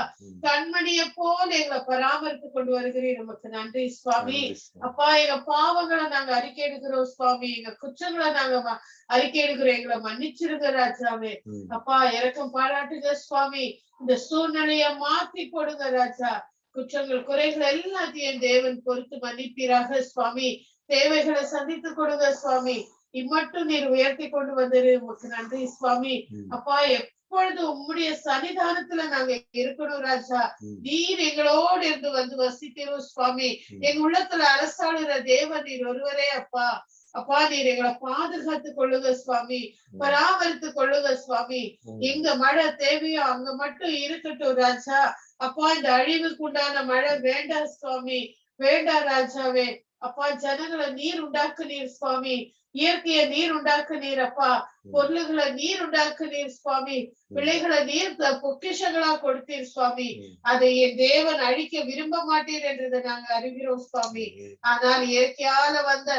கண்மணியை போல எங்களை பராமரித்து கொண்டு வருகிறீர். உமக்கு நன்றி சுவாமி. அப்பா, எங்க பாவங்களை நாங்க அறிக்கை எடுக்கிறோம் சுவாமி. எங்க குற்றங்களை நாங்க அறிக்கை எடுக்கிறோம். எங்களை மன்னிச்சிருங்க ராஜாவே. அப்பா, இரக்கம் பாராட்டுங்க சுவாமி. இந்த சூழ்நிலைய மாத்தி போடுங்க ராஜா. குற்றங்கள் குறைகள் எல்லாத்தையும் தேவன் பொறுத்து மன்னிப்பீராக சுவாமி. தேவைகளை சந்தித்து கொடுங்க சுவாமி. இம்மட்டும் நீர் உயர்த்தி கொண்டு வந்தது உமக்கு நன்றி சுவாமி. அப்பா, எப்பொழுது உம்முடைய சன்னிதானத்துல நாங்க இருக்கணும் ராஜா. நீர் எங்களோடு இருந்து வந்து வசிக்கிறோம் சுவாமி. எங்க உள்ளத்துல அரசாளுகிற தேவன் நீர் ஒருவரே அப்பா. அப்பா, நீர் எங்களை பாதுகாத்து கொள்ளுங்க சுவாமி. பராமரித்து கொள்ளுங்க சுவாமி. எங்க மழை தேவையோ அங்க மட்டும் இருக்கட்டும் ராஜா. அப்பா, இந்த அழிவுக்கு உண்டான மழை வேண்டாம் சுவாமி. வேண்டாம் ராஜாவே. அப்பா, ஜனங்களை நீர் உண்டாக்கு நீர் சுவாமி. இயற்கையை நீர் உண்டாக்கு நீர் அப்பா. பொருள்களை நீர் உண்டாக்கு நீர் சுவாமி. பிள்ளைகளை நீர் பொக்கிஷங்களா கொடுத்தீர் சுவாமி. அதை என் தேவன் அழிக்க விரும்ப மாட்டீர் என்றதை நாங்க அறிகிறோம் சுவாமி. ஆனால் இயற்கையால வந்த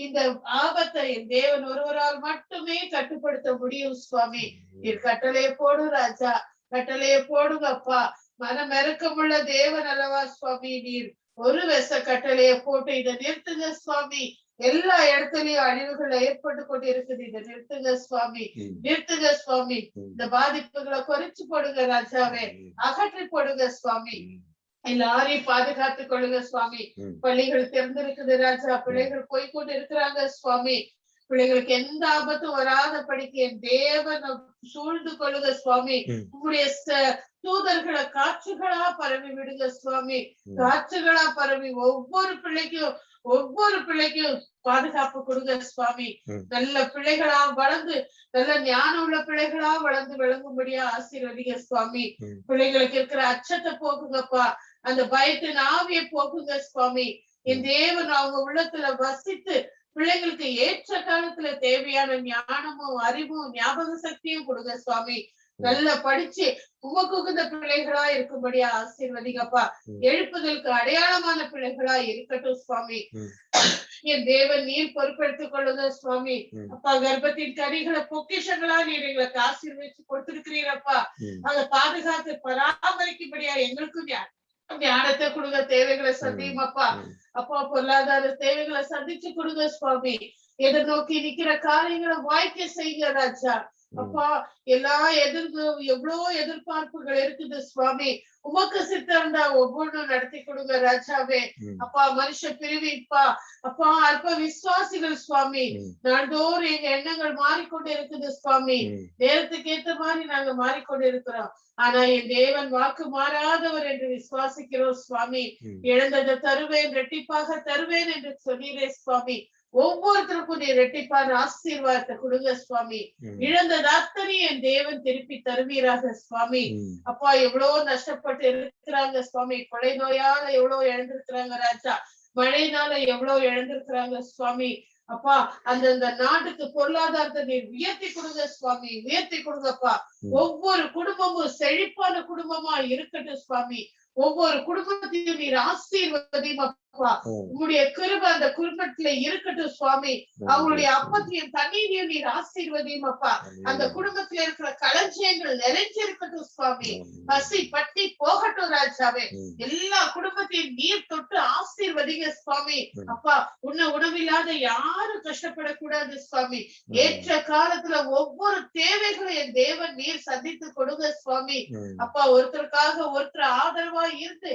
இந்த ஆபத்தை என் தேவன் ஒருவரால் மட்டுமே கட்டுப்படுத்த முடியும் சுவாமி. நீர் கட்டளையை போடு ராஜா. கட்டளையை போடுங்க அப்பா. மனம் இறக்கமுள்ள தேவன் அல்லவா சுவாமி. நீர் ஒரு வச கட்டளையை போட்டு இதை நிறுத்துங்க சுவாமி. எல்லா இடத்துலயும் அழிவுகள் ஏற்பட்டு கொண்டு இருக்குது. இதை நிறுத்துங்க சுவாமி. நிறுத்துங்க சுவாமி. இந்த பாதிப்புகளை குறைச்சு போடுங்க ராஜாவே. அகற்றி போடுங்க சுவாமி. எல்லாரையும் பாதுகாத்து கொள்ளுங்க சுவாமி. பள்ளிகள் திறந்திருக்குது ராஜா. பிள்ளைகள் போய்கொண்டு இருக்கிறாங்க சுவாமி. பிள்ளைகளுக்கு எந்த ஆபத்தும் வராதபடிக்கு என் தேவன் சூழ்ந்து கொள்ளுங்க சுவாமி. உங்களுடைய தூதர்களை காற்றுகளா பரவி விடுங்க சுவாமி. காற்றுகளா பரவி ஒவ்வொரு பிள்ளைக்கும் பாதுகாப்பு கொடுங்க சுவாமி. நல்ல பிள்ளைகளா வளர்ந்து, நல்ல ஞானம் உள்ள பிள்ளைகளா வளர்ந்து விளங்கும்படியா ஆசீர்வதிங்க சுவாமி. பிள்ளைகளுக்கு இருக்கிற அச்சத்தை போக்குங்கப்பா, அந்த பயத்தின் ஆவியை போக்குங்க சுவாமி. என் தேவன் அவங்க உள்ளத்துல வசித்து பிள்ளைங்களுக்கு ஏற்ற காலத்துல தேவையான ஞானமும் அறிவும் ஞாபக சக்தியும் கொடுங்க சுவாமி. நல்லா படிச்சு உமக்கு உகந்த பிள்ளைகளா இருக்கும்படியா ஆசீர்வதிங்கப்பா. எழுப்புதலுக்கு அடையாளமான பிள்ளைகளா இருக்கட்டும் சுவாமி. என் தேவன் நீர் பொறுப்பெடுத்துக் கொள்ளுங்க சுவாமி. அப்பா, கர்ப்பத்தின் கனிகளை பொக்கிஷங்களா நீர் எங்களுக்கு ஆசீர்வதிச்சு கொடுத்திருக்கிறீரப்பா. அதை பாதுகாத்து பராமரிக்கும்படியா எங்களுக்கும் ஞானத்தை கொடுங்க. தேவைகளை சந்தியும் அப்பா. அப்பா, பொருளாதார தேவைகளை சந்திச்சு கொடுங்க சுவாமி. எதிர்நோக்கி நிக்கிற காரியங்களை வாய்க்க செய்யுங்க ராஜா. அப்பா, எவ்வளவு எதிர்பார்ப்புகள் இருக்குது சுவாமி. உமக்கு சித்தம்டா ஒவ்வொன்றும் நடத்தி கொடுங்க ராஜாவே. அப்பா, மனுஷ பிரிவிப்பா அப்பா, அல்ப விசுவாசிகள் சுவாமி. நாள்தோறும் எங்க எண்ணங்கள் மாறிக்கொண்டு இருக்குது சுவாமி. நேரத்துக்கு ஏற்ற மாதிரி நாங்க மாறிக்கொண்டு இருக்கிறோம். ஆனா என் தேவன் வாக்கு மாறாதவர் என்று விசுவாசிக்கிறோம் சுவாமி. இழந்ததை தருவேன், இரட்டிப்பாக தருவேன் என்று சொன்னீரே சுவாமி. ஒவ்வொருத்தருக்கும் நீ இரட்டிப்பான ஆசீர்வாதத்தை கொடுங்க சுவாமி. இழந்தது அத்தனை என் தேவன் திருப்பி தருவீராக சுவாமி. அப்பா, எவ்வளவு நஷ்டப்பட்டு இருக்கிறாங்க சுவாமி. கொலை நோயால எவ்வளவு இழந்திருக்கிறாங்க ராஜா. மழையினால எவ்வளவு இழந்திருக்கிறாங்க சுவாமி. அப்பா, அந்தந்த நாட்டுக்கு பொருளாதாரத்தை நீர் உயர்த்தி கொடுங்க சுவாமி. உயர்த்தி கொடுங்கப்பா. ஒவ்வொரு குடும்பமும் செழிப்பான குடும்பமா இருக்கட்டும் சுவாமி. ஒவ்வொரு குடும்பத்தையும் நீர் ஆசீர்வதியும் அப்பா. உங்களுடைய கிருபை அந்த குடும்பத்துல இருக்கட்டும் சுவாமி. அவங்களுடைய அப்பத்தையும் தண்ணீரையும் நீர் ஆசீர்வதியும் அப்பா. அந்த குடும்பத்துல இருக்கிற களஞ்சியங்கள் நிறைஞ்சிருக்கட்டும் சுவாமி. பசி பட்டி போகட்டும் ராஜாவே. எல்லா குடும்பத்தையும் நீர் தொட்டு ஆசீர்வதிங்க சுவாமி. அப்பா, உணவில்லாத யாரும் கஷ்டப்படக்கூடாது சுவாமி. ஏற்ற காலத்துல ஒவ்வொரு தேவைகளும் என் தேவன் நீர் சந்தித்து கொடுங்க சுவாமி. அப்பா, ஒருத்தருக்காக ஒருத்தர் ஆதரவா இருந்து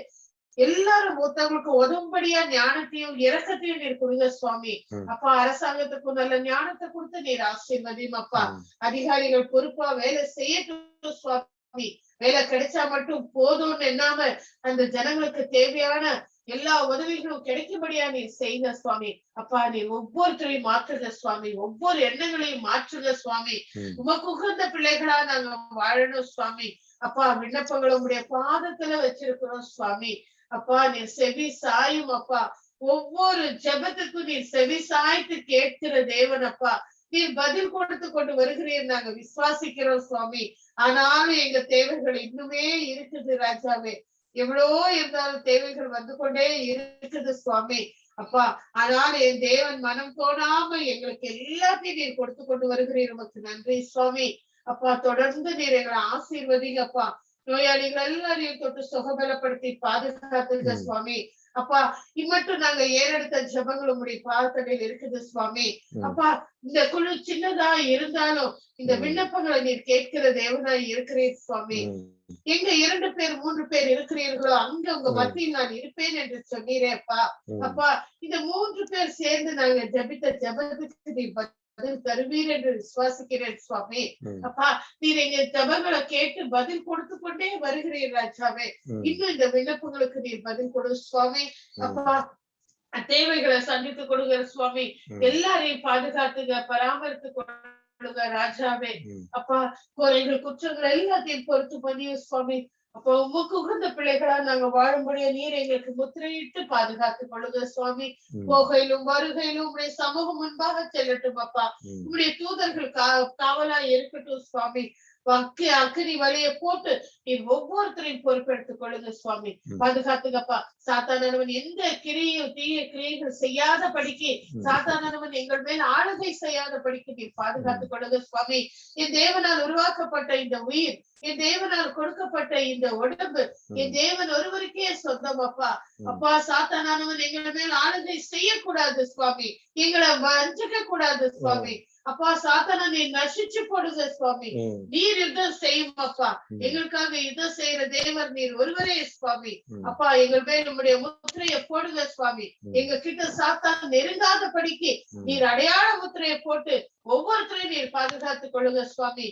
எல்லாரும் ஒருத்தவங்களுக்கு உதவும்படியா ஞானத்தையும் இரக்கத்தையும் நீர் கொடுங்க சுவாமி. அப்பா, அரசாங்கத்துக்கும் நல்ல ஞானத்தை கொடுத்து நீர் ஆசீர்வதியும் அப்பா. அதிகாரிகள் பொறுப்பா வேலை செய்யட்டும் சுவாமி. வேலை கிடைச்சா மட்டும் போதும்னு என்னாம அந்த ஜனங்களுக்கு தேவையான எல்லா உதவிகளும் கிடைக்கும்படியா நீர் செய்யுங்க சுவாமி. அப்பா, நீர் ஒவ்வொருத்தரையும் மாற்றுங்க சுவாமி. ஒவ்வொரு எண்ணங்களையும் மாற்றுங்க சுவாமி. உமக்கு உகந்த பிள்ளைகளா நாங்க வாழணும் சுவாமி. அப்பா, விண்ணப்பங்களை உடைய பாதத்துல வச்சிருக்கிறோம் சுவாமி. அப்பா, நீர் செவி சாயும் அப்பா. ஒவ்வொரு ஜெபத்துக்கும் நீர் செவி சாய்த்து கேட்கிற தேவன் அப்பா. நீர் பதில் கொடுத்து கொண்டு வருகிறீர், நாங்க விசுவாசிக்கிறோம் சுவாமி. ஆனாலும் எங்க தேவைகள் இன்னுமே இருக்குது ராஜாவே. எவ்வளவோ இருந்தாலும் தேவைகள் வந்து கொண்டே இருக்குது சுவாமி. அப்பா, ஆனால் என் தேவன் மனம் தோணாம எங்களுக்கு எல்லாத்தையும் நீர் கொடுத்து கொண்டு வருகிறீர். உமக்கு நன்றி சுவாமி. அப்பா, தொடர்ந்து நீர் எங்களை ஆசீர்வதிங்கப்பா. நோயாளிகள் எல்லாரையும் தொட்டு சுகபலப்படுத்தி பாதுகாத்துங்க சுவாமி. அப்பா, இம்மட்டும் நாங்க ஏறெடுத்த ஜபங்கள் உங்களுடைய பாதத்தடியில் இருக்குது சுவாமி. அப்பா, இந்த குழு சின்னதா இருந்தாலும் இந்த விண்ணப்பங்களை நீர் கேட்கிற தேவனாய் இருக்கிறேன் சுவாமி. எங்க 2 பேர் 3 பேர் இருக்கிறீர்களோ அங்க உங்க மத்தியில் நான் இருப்பேன் என்று சொன்னீரே அப்பா. அப்பா, இந்த 3 பேர் சேர்ந்து நாங்க ஜபித்த ஜபத்துக்கு நீ பதில் தருவீர் என்று விசுவாசிக்கிறேன் சுவாமி. அப்பா, நீர் எங்க ஜபங்களை கேட்டு பதில் கொடுத்து கொண்டே வருகிறீர் ராஜாவே. இன்னும் இந்த விண்ணப்பங்களுக்கு நீர் பதில் கொடு சுவாமி. அப்பா, தேவைகளை சந்தித்து கொடுங்க சுவாமி. எல்லாரையும் பாதுகாத்துங்க, பராமரித்து கொடுங்க ராஜாவே. அப்பா, குறைகள் குற்றங்கள் எல்லாத்தையும் பொறுத்து பண்ணிய சுவாமி. அப்ப உமக்கு உகந்த பிள்ளைகளா நாங்க வாழும்படியா நீர் எங்களுக்கு முத்திரையிட்டு பாதுகாத்துக் கொள்ளுங்க சுவாமி. போகையிலும் வருகையிலும் உங்களுடைய சமூகம் முன்பாக செல்லட்டும் அப்பா. உங்களுடைய தூதர்கள் காவலா இருக்கட்டும் சுவாமி. அக்கினி வழிய போட்டு நீர் ஒவ்வொருத்தரையும் பொறுப்பெடுத்துக் கொள்ளுங்க சுவாமி. பாதுகாத்துங்கப்பா. சாத்தானவன் எந்த கிரியையும் தீய கிரியைகள் செய்யாத படிக்கு, சாத்தானவன் எங்கள் மேல் ஆளுகை செய்யாத படிக்கு நீர் பாதுகாத்துக் கொள்ளுங்க சுவாமி. என் தேவனால் உருவாக்கப்பட்ட இந்த உயிர், என் தேவனால் கொடுக்கப்பட்ட இந்த உடம்பு, என் தேவன் ஒருவருக்கே சொந்தம் அப்பா. அப்பா, சாத்தானவன் எங்கள் மேல் ஆளுகை செய்யக்கூடாது சுவாமி. எங்களை வஞ்சிக்க கூடாது சுவாமி. அப்பா சாத்தானை நீர் நசிச்சு போடுங்க சுவாமி. நீர் யுத்தம் செய்யும் அப்பா. எங்களுக்காக யுத்தம் செய்யற தேவர் நீர் ஒருவரே சுவாமி. அப்பா எங்கள் மேல் நம்முடைய முத்திரையை போடுங்க சுவாமி. எங்க கிட்ட சாத்தான் நெருங்காத படிக்கு நீர் அடையாள முத்திரையை போட்டு ஒவ்வொருத்தரையும் நீர் பாதுகாத்துக் கொள்ளுங்க சுவாமி.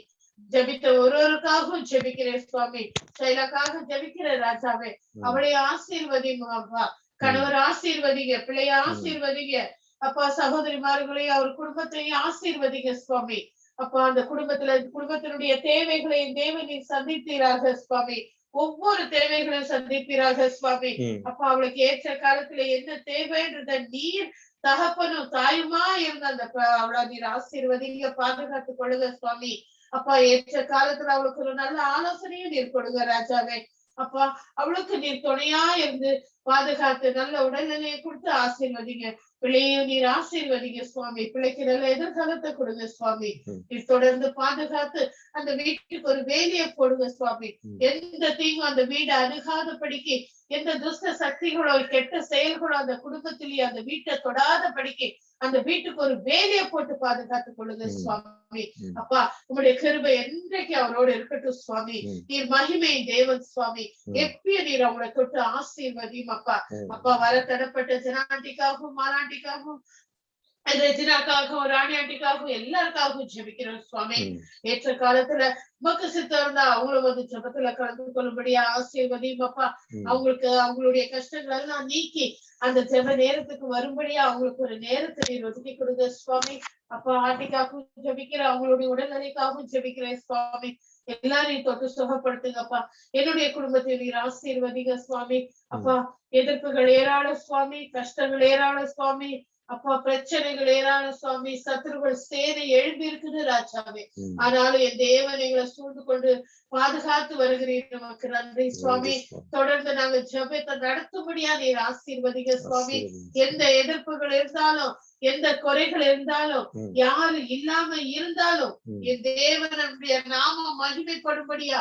ஜபித்த ஒருவருக்காகவும் ஜபிக்கிறேன் சுவாமி. செயலுக்காக ஜபிக்கிற ராஜாவே, அவளை ஆசீர்வதிங்க அப்பா. கணவர் ஆசீர்வதிங்க, பிள்ளைய ஆசீர்வதிங்க அப்பா. சகோதரிமார்களையும் அவர் குடும்பத்தையும் ஆசீர்வதிங்க சுவாமி. அப்பா அந்த குடும்பத்தினுடைய தேவைகளையும் தேவனை சந்தித்தீராக சுவாமி. ஒவ்வொரு தேவைகளையும் சந்திப்பீராக சுவாமி. அப்பா அவளுக்கு ஏற்ற காலத்துல என்ன தேவைன்றத நீர் தகப்பனும் தாயுமா இருந்த அந்த அவளை நீர் ஆசீர்வதிங்க, பாதுகாத்துக் கொள்ளுங்க சுவாமி. அப்பா ஏற்ற காலத்துல அவளுக்கு ஒரு நல்ல ஆலோசனையும் நீர் கொடுங்க ராஜாவே. அப்பா அவளுக்கு நீர் துணையா இருந்து பாதுகாத்து நல்ல உடல்நிலையை கொடுத்து ஆசீர்வதிங்க. பிள்ளையும் நீர் ஆசீர்வதிங்க சுவாமி. பிள்ளைக்கு நல்ல எதிர்காலத்தை கொடுங்க சுவாமி. நீர் தொடர்ந்து பாதுகாத்து அந்த வீட்டுக்கு ஒரு வேலையை போடுங்க சுவாமி. எந்த தீங்கும் அந்த வீடு அணுகாதபடிக்கு, எந்த துஷ்ட சக்திகளோ கெட்ட செயல்களோ அந்த குடும்பத்திலேயே அந்த வீட்டை தொடாத படிக்கு அந்த வீட்டுக்கு ஒரு வேலையை போட்டு பாதுகாத்துக் கொள்ளுங்க சுவாமி. அப்பா உங்களுடைய கிருபை என்றைக்கு அவரோடு இருக்கட்டும் சுவாமி. நீர் மகிமை தேவன் சுவாமி. எப்பயும் நீர் அவங்களை தொட்டு ஆசீர்வதியும் அப்பா. அப்பா வர தடப்பட்ட ஜனாண்டிக்காகவும் மாநாட்டிக்காகவும் ரெஜினாக்காகவும் ராணியாண்டிக்காகவும் எல்லாருக்காகவும் ஜெபிக்கிறோம் சுவாமி. ஏற்ற காலத்துல உமக்கு சித்தம் இருந்தா அவங்களும் வந்து ஜெபத்துல கலந்து கொள்ளும்படியா ஆசீர்வதியும் அப்பா. அவங்களுக்கு அவங்களுடைய கஷ்டங்கள் எல்லாம் நீக்கி அந்த ஜெப நேரத்துக்கு வரும்படியா அவங்களுக்கு ஒரு நேரத்தை நீர் ஒதுக்கி கொடுங்க சுவாமி. அப்பா ஆண்டிக்காகவும் ஜெபிக்கிற, அவங்களுடைய உடல்நிலைக்காகவும் ஜெபிக்கிறேன் சுவாமி. எல்லாரையும் தொட்டு சுகப்படுத்துங்கப்பா. என்னுடைய குடும்பத்தை நீர் ஆசீர்வதிங்க சுவாமி. அப்பா எதிர்ப்புகள் ஏராளம் சுவாமி, கஷ்டங்கள் ஏராளம் சுவாமி. அப்பா பிரச்சனைகள் ஏராளம் சுவாமி. சத்துருகள் சேனை எழும்பி இருக்குது ராஜாவே. ஆனாலும் என் தேவன் எங்களை சூழ்ந்து கொண்டு பாதுகாத்து வருகிறீர். நமக்கு நன்றி சுவாமி. தொடர்ந்து நாங்க ஜெபத்தை நடத்தும்படியா நீர் ஆசீர்வதிங்க சுவாமி. எந்த எதிர்ப்புகள் இருந்தாலும், எந்த குறைகள் இருந்தாலும், யாரு இல்லாம இருந்தாலும் என் தேவனுடைய நாமம் மகிமைப்படும்படியா,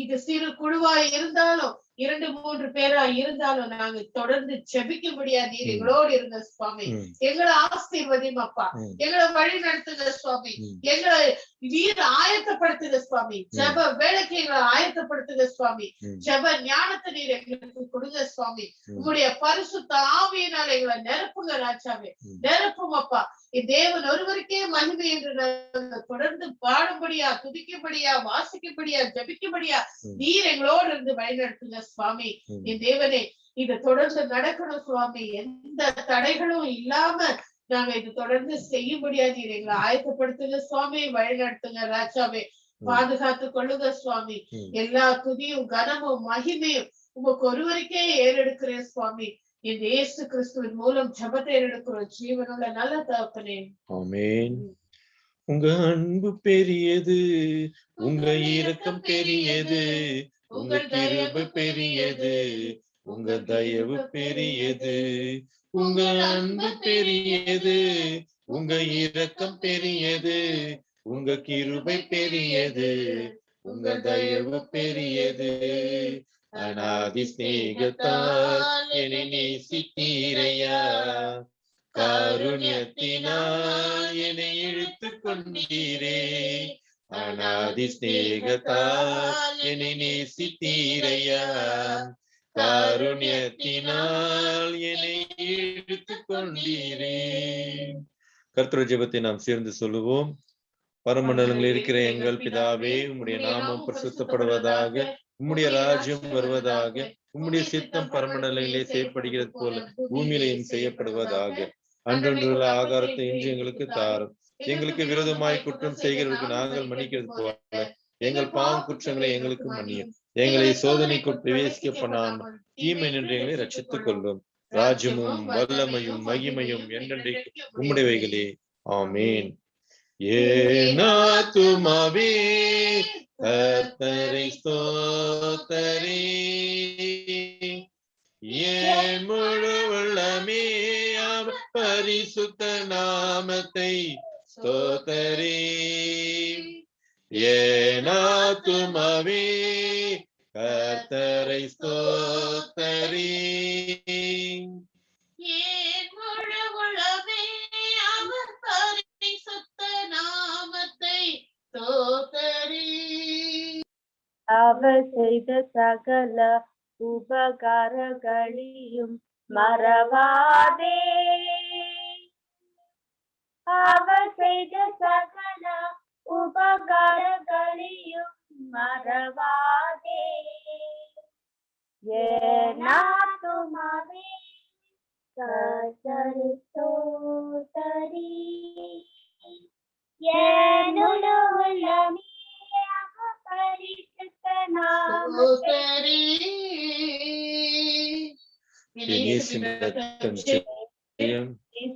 இது சிறு குழுவா இருந்தாலும் 2-3 பேரா இருந்தாலும் நாங்க தொடர்ந்து ஜெபிக்கும்படியா நீர் எங்களோடு இருங்க சுவாமி. எங்களை ஆசீர்வதியும் அப்பா. எங்களை வழி நடத்துங்க சுவாமி. எங்களை நீர் ஆயத்தப்படுத்துங்க சுவாமி. ஜெப வேலைக்கு எங்களை ஆயத்தப்படுத்துங்க சுவாமி. ஜெப ஞானத்தை நீர் எங்களுக்கு கொடுங்க சுவாமி. உங்களுடைய பரிசுத்த ஆவியினால் எங்களை நிரப்புங்க ராஜாவே. நிரப்பும் அப்பா. தேவன் ஒருவருக்கே மகிமை என்று தொடர்ந்து பாடும்படியா, துதிக்கும்படியா, வாசிக்கும்படியா, ஜபிக்கும்படியா நீர் எங்களோடு இருந்து வழிநடத்துங்க சுவாமி. என் தேவனே இது தொடர்ந்து நடக்கணும் சுவாமி. எந்த தடைகளும் இல்லாம நாங்க இது தொடர்ந்து செய்யும்படியா நீர் எங்களை ஆயத்தப்படுத்துங்க சுவாமி. வழிநடத்துங்க ராஜாவே. பாதுகாத்து கொள்ளுங்க சுவாமி. எல்லா துதியும் கனமும் மகிமையும் உமக்கு ஒருவருக்கே ஏறெடுக்கிறேன் சுவாமி. என் இயேசு கிறிஸ்துவின் மூலம் ஜெபத்தை ஏறெடுக்கிறோம் ஜீவனுள்ள நல்ல தகப்பனே. ஆமென். உங்க அன்பு பெரியது, உங்க இரக்கம் பெரியது, உங்க கிருபை பெரியது, உங்க தயவு பெரியது. உங்க அன்பு பெரியது, உங்க இரக்கம் பெரியது, உங்க கிருபை பெரியது, உங்க தயவு பெரியது. அநாதி ஸ்நேகத்தால் என்னை நேசித்தீரையா, காருண்யத்தினால் என்னை இழுத்து கொண்டீரே. அநாதி ஸ்நேகத்தால் என்னை நேசித்தீரையா, காருண்யத்தினால் என்னை இழுத்து கொண்டீரே. கர்த்தருடைய ஜெபத்தை நாம் சேர்ந்து சொல்லுவோம். பரமண்டலங்களில் இருக்கிற எங்கள் பிதாவே, உம்முடைய நாமம் பரிசுத்தப்படுவதாக, உம்முடைய ராஜ்யம் வருவதாக, உம்முடைய சித்தம் பரமண்டலங்களிலே செய்யப்படுகிறது போல பூமியிலையும் செய்யப்படுவதாக. அன்றன்றுள்ள ஆகாரத்தை இன்று எங்களுக்கு தாரும். எங்களுக்கு விரோதமாய் குற்றம் செய்கிறவர்களுக்கு நாங்கள் மன்னிக்கிறது போல எங்கள் பாவம் குற்றங்களை எங்களுக்கு மன்னியும். எங்களை சோதனைக்குள் பிரவேசிக்க பண்ணாமல் தீமை நின்று எங்களை ரட்சித்துக் கொள்ளும். ராஜ்யமும் வல்லமையும் மகிமையும் என்றென்றைக்கு உம்முடையவைகளே. ஆமேன். ஏனாத்துமாவே கர்த்தரை ஸ்தோத்தரி, என் முழு உள்ளமே அவர் பரிசுத்த நாமத்தை ஸ்தோத்தரி. ஏனாத்துமாவே கர்த்தரை ஸ்தோத்தரி, என் முழு உள்ளமே அவர் பரிசுத்த நாமத்தை அவர் செய்த சகல உபகாரங்களையும் மறவாதே. அவர் செய்த சகல உபகாரங்களையும் மறவாதே. என் ஆத்துமாவே கர்த்தரை ஸ்தோத்தரி. என் முழு உள்ளமே அவர் பரிசுத்த நாமத்தை இயேசுவின் ரத்தம் ஜெயம்,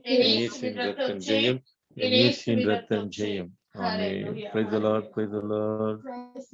இயேசுவின் ரத்தம் ஜெயம், இயேசுவின் ரத்தம் ஜெயம். ஆமென். Praise the Lord, praise the Lord.